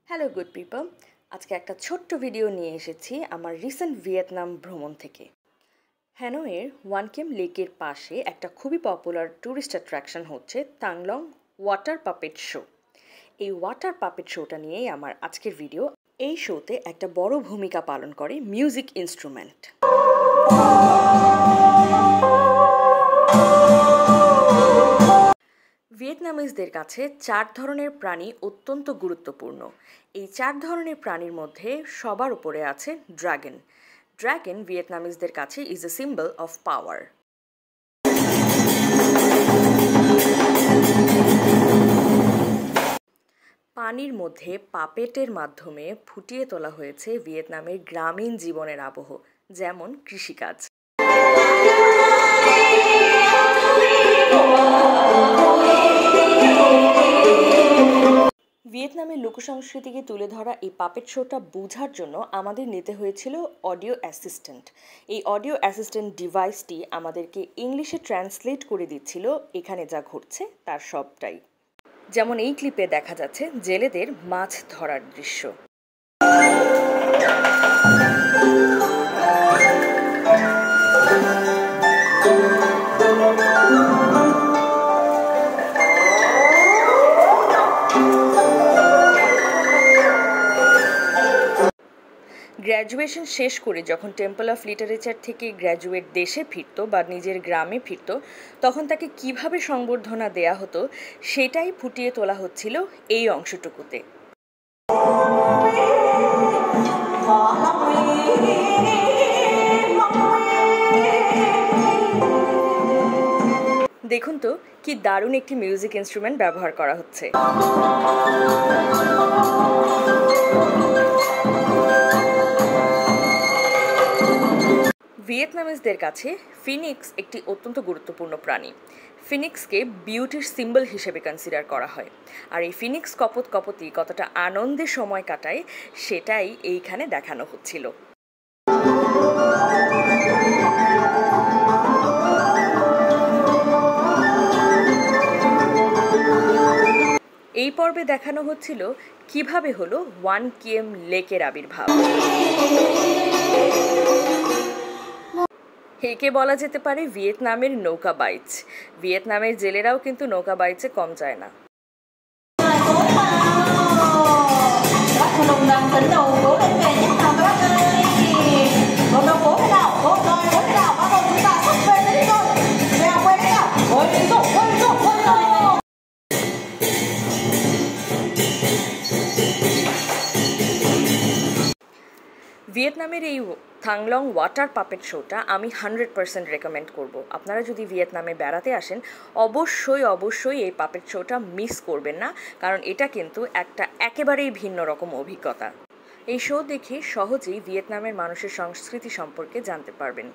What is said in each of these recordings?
Hello good people, আজকে একটা ছোট্ট ভিডিও নিয়ে এসেছি আমার রিসেন্ট ভিয়েতনাম ভ্রমণ থেকে। হ্যানয়ের ওয়ান কেম লেকের পাশে একটা খুবই পপুলার ট্যুরিস্ট অ্যাট্রাকশন হচ্ছে তাংলং ওয়াটার পাপেট শো। এই ওয়াটার পাপেট শোটা নিয়েই আমার আজকের ভিডিও। এই শোতে একটা বড় ভূমিকা পালন করে মিউজিক ইনস্ট্রুমেন্ট। ভিয়েতনামিজদের কাছে 4 ধরনের প্রাণী অত্যন্ত গুরুত্বপূর্ণ। এই 4 ধরনের প্রাণীর মধ্যে সবার উপরে আছে ড্রাগন। ড্রাগন ভিয়েতনামিজদের কাছে is a symbol of power. পানির মধ্যে পাপেটের মাধ্যমে ফুটিয়ে তোলা হয়েছে ভিয়েতনামের গ্রামীণ জীবনের আবহ, যেমন কৃষিকাজ। ভিয়েতনামের লোকসংস্কৃতিকে তুলে ধরা এই পাপেট শোটা বোঝার জন্য আমাদের নিতে হয়েছিল অডিও অ্যাসিস্ট্যান্ট। এই অডিও অ্যাসিস্ট্যান্ট ডিভাইসটি আমাদেরকে ইংলিশে ট্রান্সলেট করে দিচ্ছিল এখানে যা ঘটছে তার সবটাই। যেমন এই ক্লিপে দেখা যাচ্ছে জেলেদের মাছ ধরার দৃশ্য। গ্র্যাজুয়েশন শেষ করে যখন টেম্পল অফ লিটারেচার থেকে গ্র্যাজুয়েট দেশে ফিরত বা নিজের গ্রামে ফিরত, তখন তাকে কিভাবে সংবর্ধনা দেয়া হতো সেটাই ফুটিয়ে তোলা হচ্ছিল এই অংশটুকুতে। দেখুন তো কি দারুণ একটি মিউজিক ইনস্ট্রুমেন্ট ব্যবহার করা হচ্ছে। ভিয়েতনামিজদের কাছে ফিনিক্স একটি অত্যন্ত গুরুত্বপূর্ণ প্রাণী। ফিনিক্সকে বিউটির সিম্বল হিসেবে কনসিডার করা হয়। আর এই ফিনিক্স কপোতি কতটা আনন্দে সময় কাটায় সেটাই এইখানে দেখানো হচ্ছিল। এই পর্বে দেখানো হচ্ছিল কিভাবে হলো ওয়ান কেম লেকের আবির্ভাব। একে বলা যেতে পারে ভিয়েতনামের নৌকা বাইচ। ভিয়েতনামের জেলেরাও কিন্তু নৌকা বাইচে কম যায় না। ভিয়েতনামের এই থাংলং ওয়াটার পাপেট শোটা আমি 100% রেকমেন্ড করব। আপনারা যদি ভিয়েতনামে বেড়াতে আসেন অবশ্যই এই পাপেট শোটা মিস করবেন না, কারণ এটা কিন্তু একটা একেবারেই ভিন্ন রকম অভিজ্ঞতা। এই শো দেখে সহজেই ভিয়েতনামের মানুষের সংস্কৃতি সম্পর্কে জানতে পারবেন।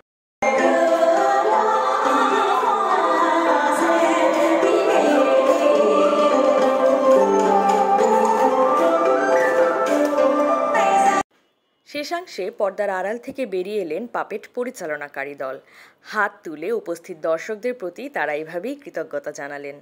শেষাংশে পর্দার আড়াল থেকে বেরিয়ে এলেন পাপেট পরিচালনাকারী দল। হাত তুলে উপস্থিত দর্শকদের প্রতি তারা এইভাবেই কৃতজ্ঞতা জানালেন।